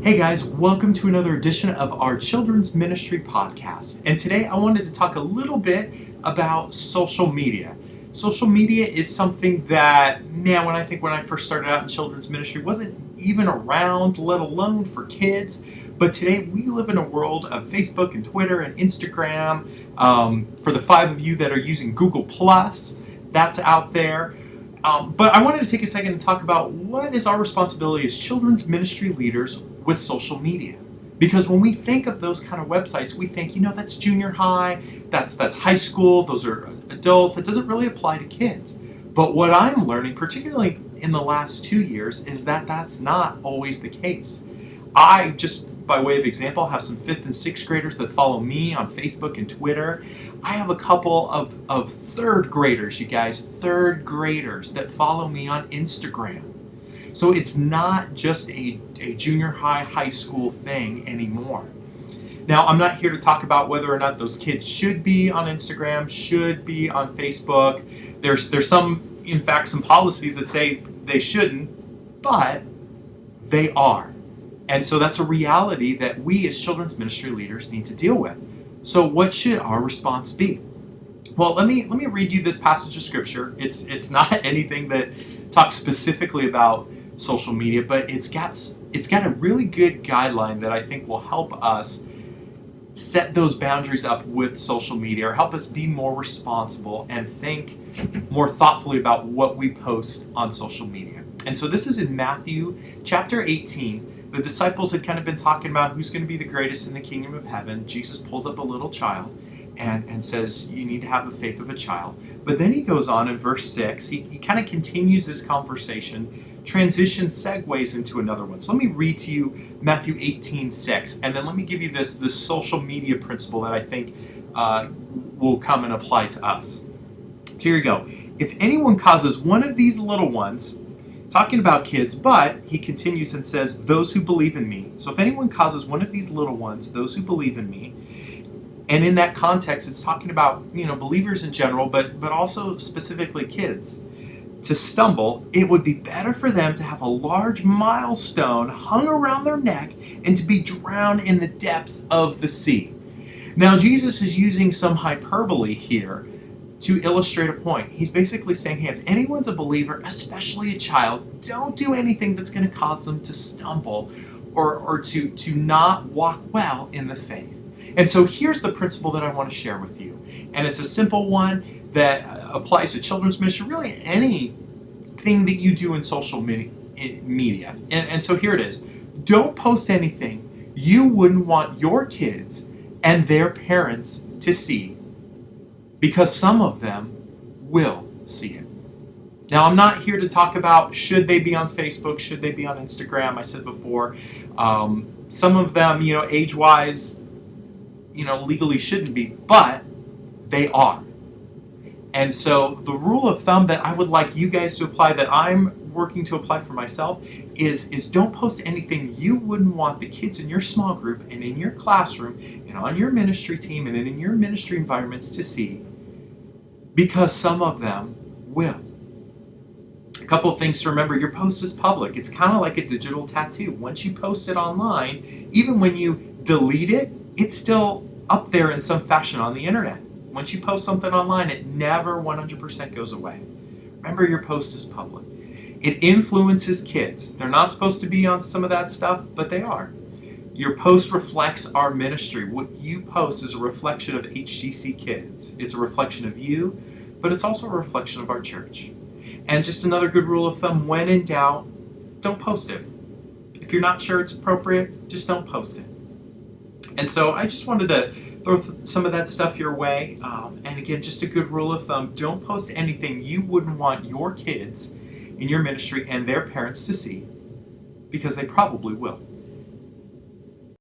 Hey guys, welcome to another edition of our Children's Ministry Podcast. And today I wanted to talk a little bit about social media. Social media is something that, man, when I first started out in children's ministry, wasn't even around, let alone for kids. But today we live in a world of Facebook and Twitter and Instagram. For the 5 of you that are using Google+, that's out there. But I wanted to take a second to talk about what is our responsibility as children's ministry leaders with social media. Because when we think of those kind of websites, we think, that's junior high, that's high school, those are adults, that doesn't really apply to kids. But what I'm learning, particularly in the last 2 years, is that that's not always the case. I just, by way of example, have some 5th and 6th graders that follow me on Facebook and Twitter. I have a couple of 3rd graders, you guys, 3rd graders that follow me on Instagram. So it's not just a junior high school thing anymore. Now, I'm not here to talk about whether or not those kids should be on Instagram, should be on Facebook. There's some, in fact, some policies that say they shouldn't, but they are. And so that's a reality that we as children's ministry leaders need to deal with. So what should our response be? Well, let me read you this passage of scripture. It's not anything that talks specifically about social media, but it's got a really good guideline that I think will help us set those boundaries up with social media, or help us be more responsible and think more thoughtfully about what we post on social media. And so this is in Matthew chapter 18. The disciples had kind of been talking about who's going to be the greatest in the kingdom of heaven. Jesus pulls up a little child and says, you need to have the faith of a child. But then he goes on in verse 6, he kind of continues this conversation, transitions, segues into another one. So let me read to you Matthew 18:6, and then let me give you this social media principle that I think will come and apply to us. So here you go. If anyone causes one of these little ones, talking about kids, but he continues and says, those who believe in me. So if anyone causes one of these little ones, those who believe in me, and in that context, it's talking about, believers in general, but also specifically kids, to stumble, it would be better for them to have a large millstone hung around their neck and to be drowned in the depths of the sea. Now, Jesus is using some hyperbole here to illustrate a point. He's basically saying, hey, if anyone's a believer, especially a child, don't do anything that's going to cause them to stumble or to not walk well in the faith. And so here's the principle that I want to share with you. And it's a simple one that applies to children's ministry, really anything that you do in social media. And so here it is. Don't post anything you wouldn't want your kids and their parents to see, because some of them will see it. Now, I'm not here to talk about should they be on Facebook, should they be on Instagram. I said before, some of them, age-wise, legally shouldn't be, but they are. And so the rule of thumb that I would like you guys to apply, that I'm working to apply for myself, is don't post anything you wouldn't want the kids in your small group and in your classroom and on your ministry team and in your ministry environments to see, because some of them will. A couple of things to remember: your post is public. It's kind of like a digital tattoo. Once you post it online, even when you delete it, it's still up there in some fashion on the internet. Once you post something online, it never 100% goes away. Remember, your post is public. It influences kids. They're not supposed to be on some of that stuff, but they are. Your post reflects our ministry. What you post is a reflection of HGC kids. It's a reflection of you, but it's also a reflection of our church. And just another good rule of thumb: when in doubt, don't post it. If you're not sure it's appropriate, just don't post it. And so I just wanted to throw some of that stuff your way. And again, just a good rule of thumb: don't post anything you wouldn't want your kids in your ministry and their parents to see, because they probably will.